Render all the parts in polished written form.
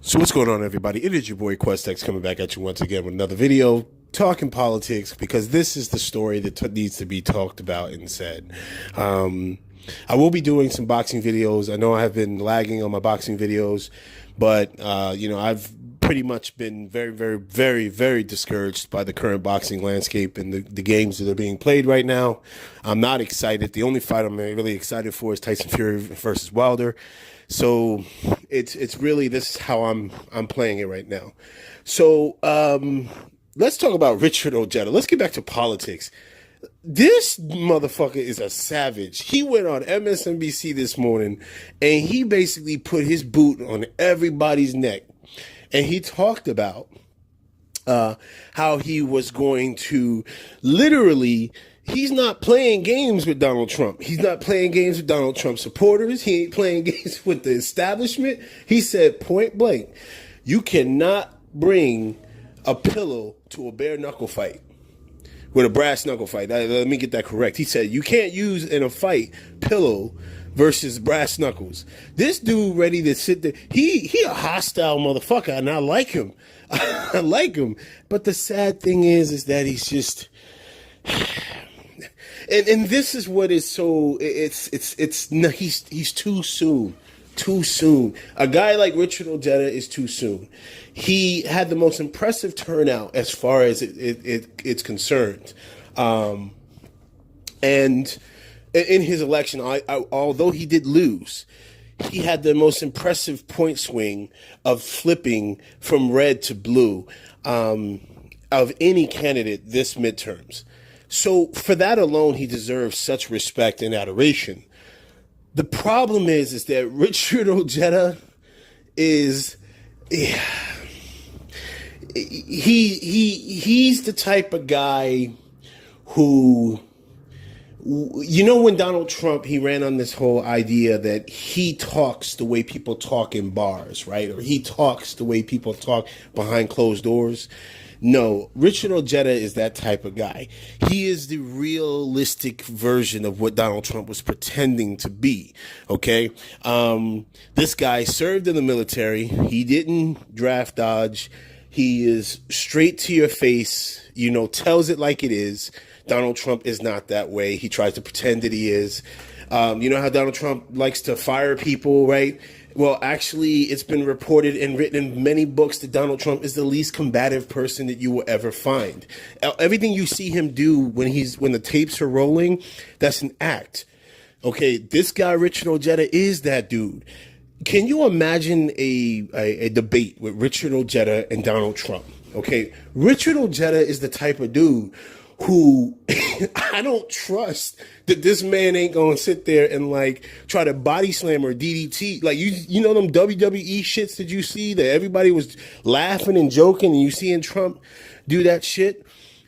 So what's going on, everybody? It is your boy Questex coming back at you once again with another video talking politics, because this is the story that needs to be talked about and said. I will be doing some boxing videos. I know I have been lagging on my boxing videos, but I've pretty much been very, very, very, very discouraged by the current boxing landscape and the games that are being played right now. I'm not excited. The only fight I'm really excited for is Tyson Fury versus Wilder. So it's really, this is how I'm playing it right now. So let's talk about Richard Ojeda. Let's get back to politics. This motherfucker is a savage. He went on MSNBC this morning and he basically put his boot on everybody's neck. And he talked about how he was going to literally, he's not playing games with Donald Trump. He's not playing games with Donald Trump supporters. He ain't playing games with the establishment. He said point blank, you cannot bring a pillow to a bare knuckle fight. With a brass knuckle fight. Let me get that correct. He said you can't use in a fight pillow versus brass knuckles. This dude ready to sit there. He a hostile motherfucker, and I like him. I like him. But the sad thing is that he's just, and this is what is so, he's too soon. Too soon. A guy like Richard Ojeda is too soon. He had the most impressive turnout as far as it's concerned. And in his election, although he did lose, he had the most impressive point swing of flipping from red to blue of any candidate this midterms. So for that alone, he deserves such respect and adoration. The problem is that Richard Ojeda is, he's the type of guy who, when Donald Trump, he ran on this whole idea that he talks the way people talk in bars, right? Or he talks the way people talk behind closed doors. No, Richard Ojeda is that type of guy. He is the realistic version of what Donald Trump was pretending to be, okay? This guy served in the military. He didn't draft dodge. He is straight to your face, tells it like it is. Donald Trump is not that way. He tries to pretend that he is. You know how Donald Trump likes to fire people, right? Well, actually, it's been reported and written in many books that Donald Trump is the least combative person that you will ever find. Everything you see him do when the tapes are rolling, that's an act. Okay, this guy, Richard Ojeda, is that dude. Can you imagine a debate with Richard Ojeda and Donald Trump? Okay, Richard Ojeda is the type of dude who I don't trust that this man ain't gonna sit there and try to body slam or DDT. Like you know them WWE shits that you see that everybody was laughing and joking, and you seeing Trump do that shit.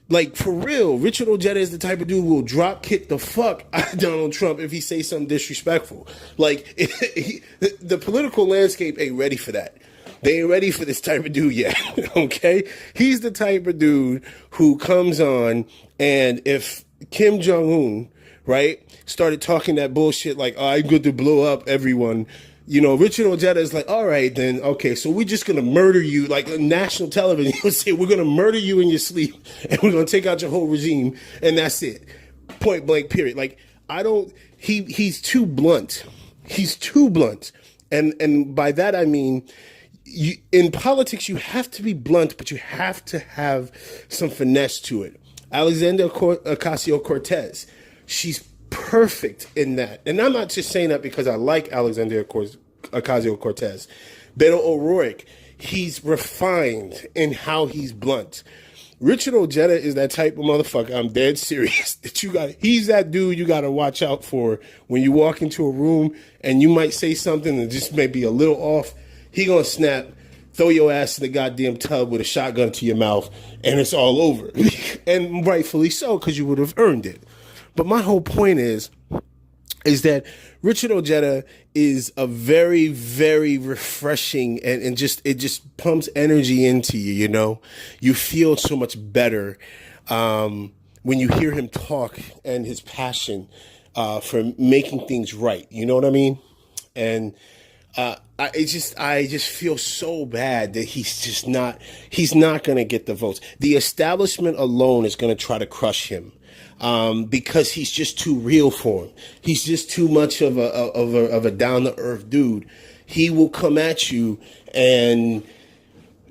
Like, for real, Richard Ojeda is the type of dude who will drop kick the fuck out of Donald Trump if he says something disrespectful. Like, the political landscape ain't ready for that. They ain't ready for this type of dude yet, okay? He's the type of dude who comes on, and if Kim Jong-un, right, started talking that bullshit like, oh, I'm good to blow up everyone, Richard Ojeda is like, all right, then, okay, so we're just going to murder you, like national television. He would say, we're going to murder you in your sleep, and we're going to take out your whole regime, and that's it. Point blank, period. Like, he's too blunt. He's too blunt. And by that, I mean, in politics, you have to be blunt, but you have to have some finesse to it. Alexandria Ocasio-Cortez, she's perfect in that. And I'm not just saying that because I like Alexandria Ocasio-Cortez. Beto O'Rourke, he's refined in how he's blunt. Richard Ojeda is that type of motherfucker, I'm dead serious, he's that dude you got to watch out for when you walk into a room and you might say something that just may be a little off. He gonna snap, throw your ass in the goddamn tub with a shotgun to your mouth, and it's all over. And rightfully so, because you would have earned it. But my whole point is that Richard Ojeda is a very, very refreshing and it just pumps energy into you, You feel so much better when you hear him talk, and his passion for making things right. You know what I mean? And I just feel so bad that he's not going to get the votes. The establishment alone is going to try to crush him. Because he's just too real for him. He's just too much of a down to earth dude. He will come at you, and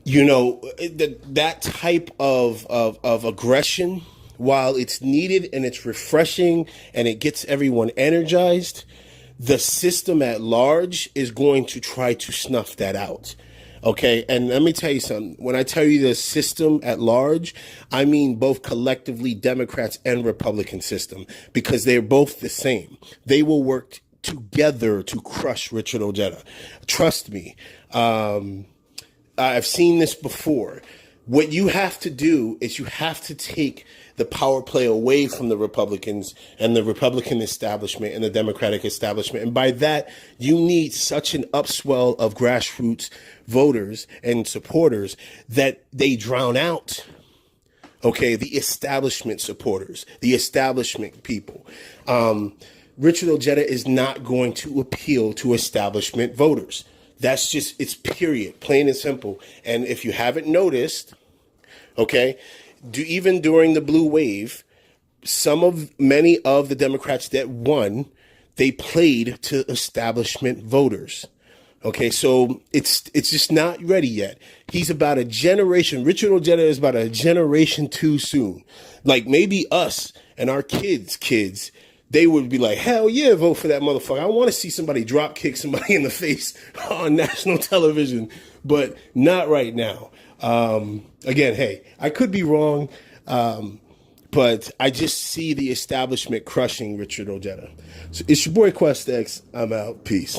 that type of aggression, while it's needed and it's refreshing and it gets everyone energized, the system at large is going to try to snuff that out. Okay, and let me tell you something. When I tell you the system at large, I mean both collectively Democrats and Republican system, because they're both the same. They will work together to crush Richard Ojeda. Trust me. I've seen this before. What you have to do is you have to take the power play away from the Republicans and the Republican establishment and the Democratic establishment. And by that, you need such an upswell of grassroots voters and supporters that they drown out, okay, the establishment supporters, the establishment people. Richard Ojeda is not going to appeal to establishment voters. That's just, it's period, plain and simple. And if you haven't noticed, okay, even during the blue wave, many of the Democrats that won, they played to establishment voters. Okay, so it's just not ready yet. He's about a generation. Richard Ojeda is about a generation too soon. Like maybe us and our kids, they would be like, hell yeah, vote for that motherfucker. I want to see somebody drop kick somebody in the face on national television, but not right now. Again, hey, I could be wrong, but I just see the establishment crushing Richard Ojeda. So it's your boy Quest X. I'm out. Peace.